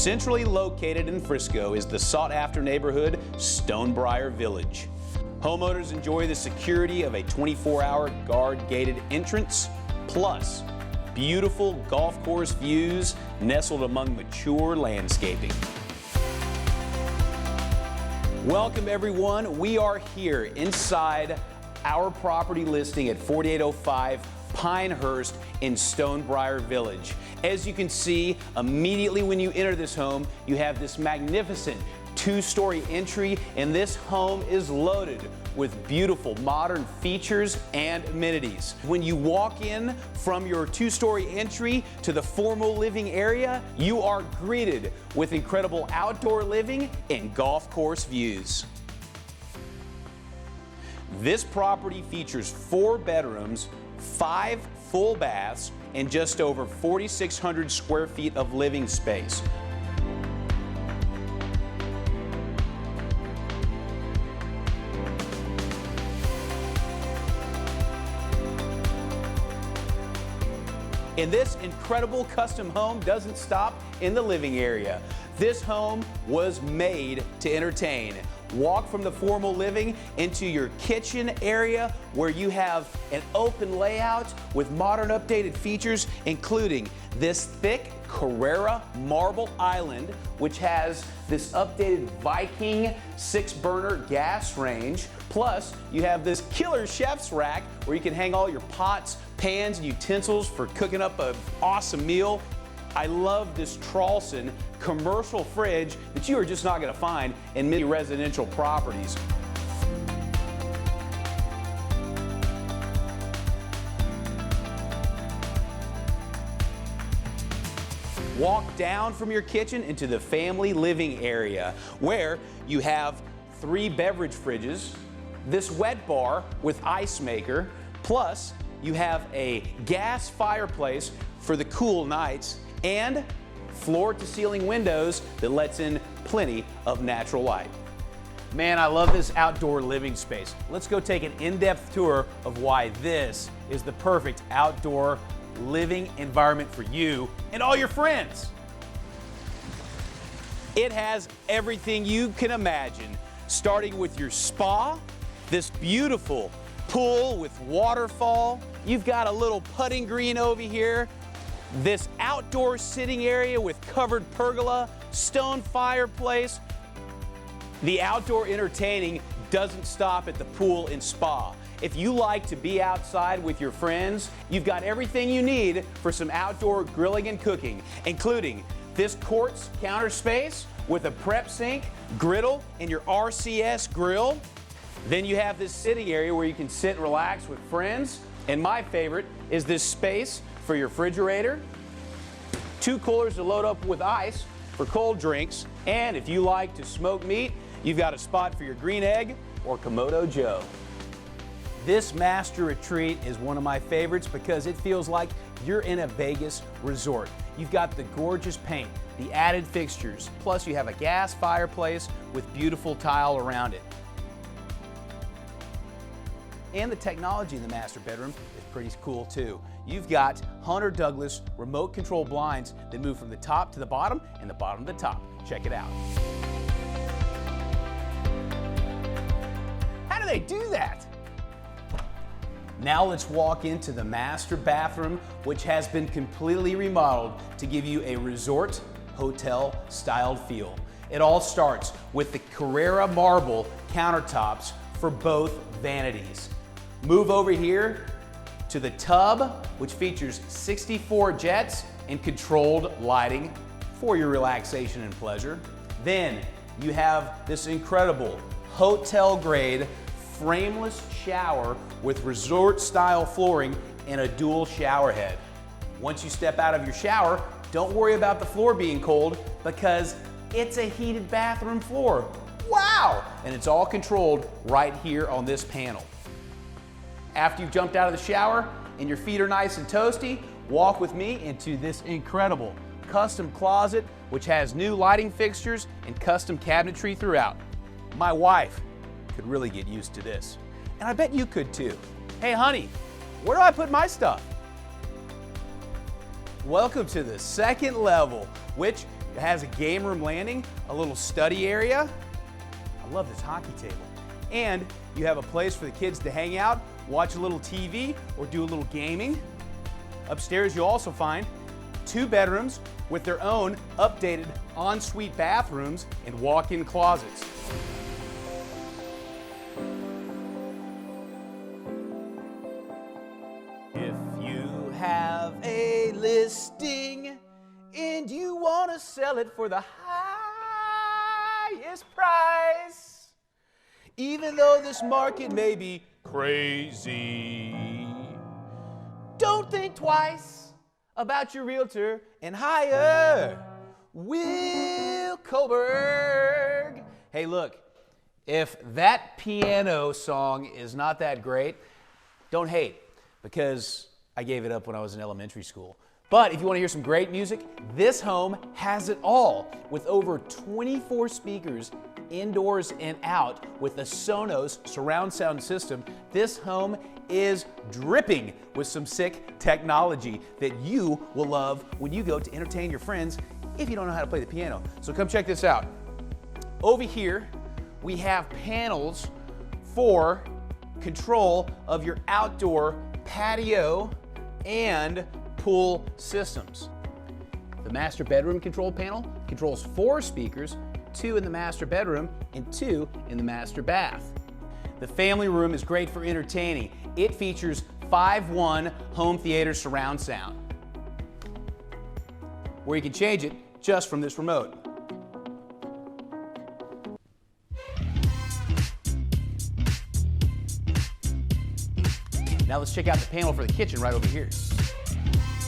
Centrally located in Frisco is the sought-after neighborhood, Stonebriar Village. Homeowners enjoy the security of a 24-hour guard-gated entrance, plus beautiful golf course views nestled among mature landscaping. Welcome everyone. We are here inside our property listing at 4805 Pinehurst in Stonebriar Village. As you can see, immediately when you enter this home, you have this magnificent two-story entry, and this home is loaded with beautiful modern features and amenities. When you walk in from your two-story entry to the formal living area, you are greeted with incredible outdoor living and golf course views. This property features 4 bedrooms, 5 full baths, and just over 4,600 square feet of living space. And this incredible custom home doesn't stop in the living area. This home was made to entertain. Walk from the formal living into your kitchen area where you have an open layout with modern updated features, including this thick Carrara marble island, which has this updated Viking 6-burner gas range. Plus, you have this killer chef's rack where you can hang all your pots, pans, and utensils for cooking up an awesome meal. I love this Tralson commercial fridge that you are just not going to find in many residential properties. Walk down from your kitchen into the family living area where you have 3 beverage fridges, this wet bar with ice maker, plus you have a gas fireplace for the cool nights, and floor-to-ceiling windows that lets in plenty of natural light. Man, I love this outdoor living space. Let's go take an in-depth tour of why this is the perfect outdoor living environment for you and all your friends. It has everything you can imagine, starting with your spa, this beautiful pool with waterfall. You've got a little putting green over here, this outdoor sitting area with covered pergola, stone fireplace. The outdoor entertaining doesn't stop at the pool and spa. If you like to be outside with your friends, you've got everything you need for some outdoor grilling and cooking, including this quartz counter space with a prep sink, griddle, and your RCS grill. Then you have this sitting area where you can sit and relax with friends. And my favorite is this space for your refrigerator, 2 coolers to load up with ice for cold drinks, and if you like to smoke meat, you've got a spot for your green egg or Komodo Joe. This master retreat is one of my favorites because it feels like you're in a Vegas resort. You've got the gorgeous paint, the added fixtures, plus you have a gas fireplace with beautiful tile around it. And the technology in the master bedroom is pretty cool too. You've got Hunter Douglas remote control blinds that move from the top to the bottom and the bottom to the top. Check it out. How do they do that? Now let's walk into the master bathroom, which has been completely remodeled to give you a resort hotel styled feel. It all starts with the Carrara marble countertops for both vanities. Move over here to the tub, which features 64 jets and controlled lighting for your relaxation and pleasure. Then you have this incredible hotel-grade frameless shower with resort-style flooring and a dual shower head. Once you step out of your shower, don't worry about the floor being cold because it's a heated bathroom floor. Wow! And it's all controlled right here on this panel. After you've jumped out of the shower and your feet are nice and toasty, walk with me into this incredible custom closet, which has new lighting fixtures and custom cabinetry throughout. My wife could really get used to this, and I bet you could too. Hey honey, where do I put my stuff? Welcome to the second level, which It has a game room landing, a little study area. I love this hockey table. And you have a place for the kids to hang out, watch a little TV, or do a little gaming. Upstairs, you'll also find 2 bedrooms with their own updated ensuite bathrooms and walk-in closets. If you have a listing and you want to sell it for the highest price, even though this market may be crazy, don't think twice about your realtor and hire Will Koberg. Hey, look, if that piano song is not that great, don't hate, because I gave it up when I was in elementary school. But if you want to hear some great music, this home has it all, with over 24 speakers indoors and out with a Sonos surround sound system. This home is dripping with some sick technology that you will love when you go to entertain your friends if you don't know how to play the piano. So come check this out. Over here, we have panels for control of your outdoor patio and pool systems. The master bedroom control panel controls 4 speakers, 2 in the master bedroom and 2 in the master bath. The family room is great for entertaining. It features 5.1 home theater surround sound, where you can change it just from this remote. Now let's check out the panel for the kitchen right over here.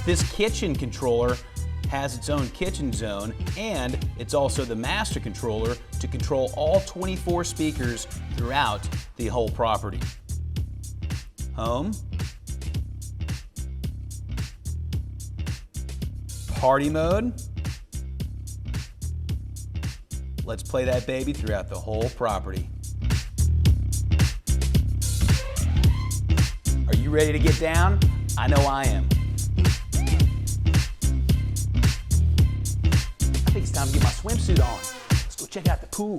This kitchen controller has its own kitchen zone, and it's also the master controller to control all 24 speakers throughout the whole property. Home, party mode. Let's play that baby throughout the whole property. Are you ready to get down? I know I am. I think it's time to get my swimsuit on. Let's go check out the pool.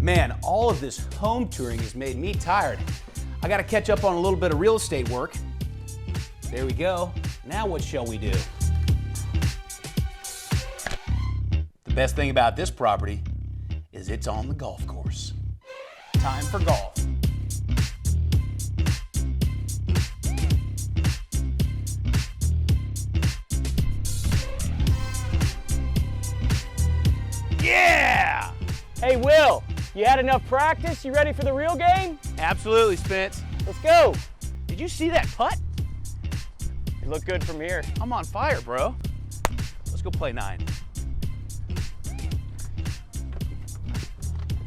Man, all of this home touring has made me tired. I gotta catch up on a little bit of real estate work. There we go. Now what shall we do? The best thing about this property is it's on the golf course. Time for golf. Yeah! Hey, Will, you had enough practice? You ready for the real game? Absolutely, Spence. Let's go. Did you see that putt? You look good from here. I'm on fire, bro. Let's go play 9.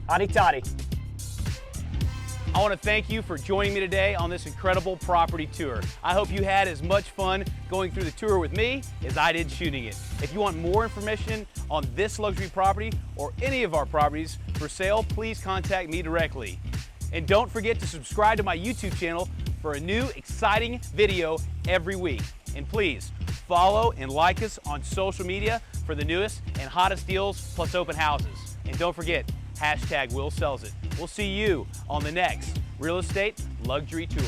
Hotty toddy. I want to thank you for joining me today on this incredible property tour. I hope you had as much fun going through the tour with me as I did shooting it. If you want more information on this luxury property or any of our properties for sale, please contact me directly. And don't forget to subscribe to my YouTube channel for a new exciting video every week. And please follow and like us on social media for the newest and hottest deals plus open houses. And don't forget, #WillSellsIt. We'll see you on the next Real Estate Luxury Tour.